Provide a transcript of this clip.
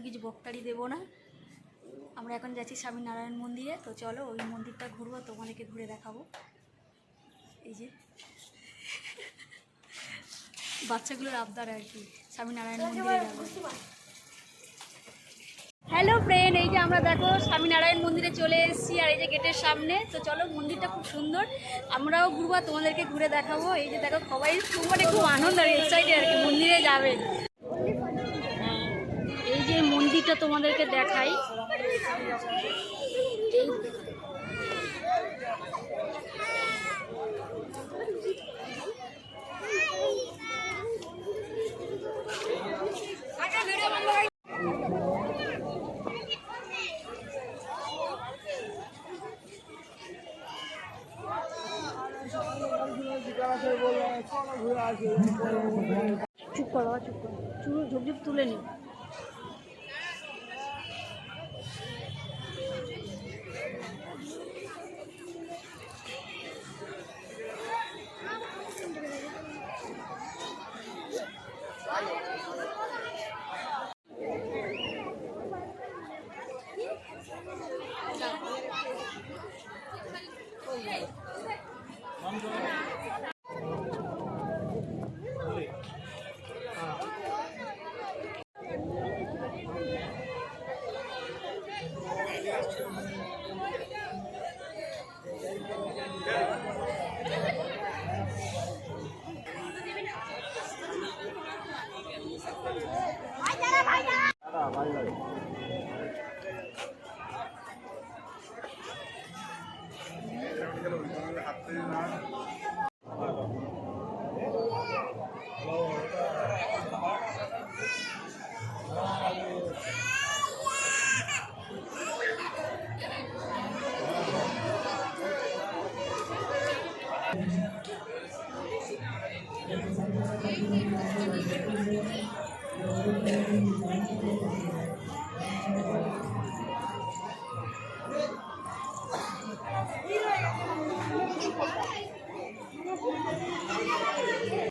কিছু বক্তারি দেবো না, আমরা এখন যাচ্ছি স্বামীনারায়ণ মন্দিরে। তো চলো ওই মন্দিরটা ঘুরবো, তোমাদেরকে ঘুরে দেখাবো। এই যে বাচ্চাগুলোর আবদার আর কি, স্বামীনারায়ণ মন্দিরে যাবো। হ্যালো ফ্রেন্ড, এই যে আমরা দেখো স্বামীনারায়ণ মন্দিরে চলে এসেছি, আর এই যে গেটের সামনে। তো চলো, মন্দিরটা খুব সুন্দর, আমরাও ঘুরবো, তোমাদেরকে ঘুরে দেখাবো। এই যে দেখো সবাই খুব আনন্দ আর এক্সাইটেড আর কি মন্দিরে যাবে। এই যে মন্দিরটা তোমাদেরকে দেখাই, চুপ করো, চুপ করো, ঝুপঝুপ তুলে নি।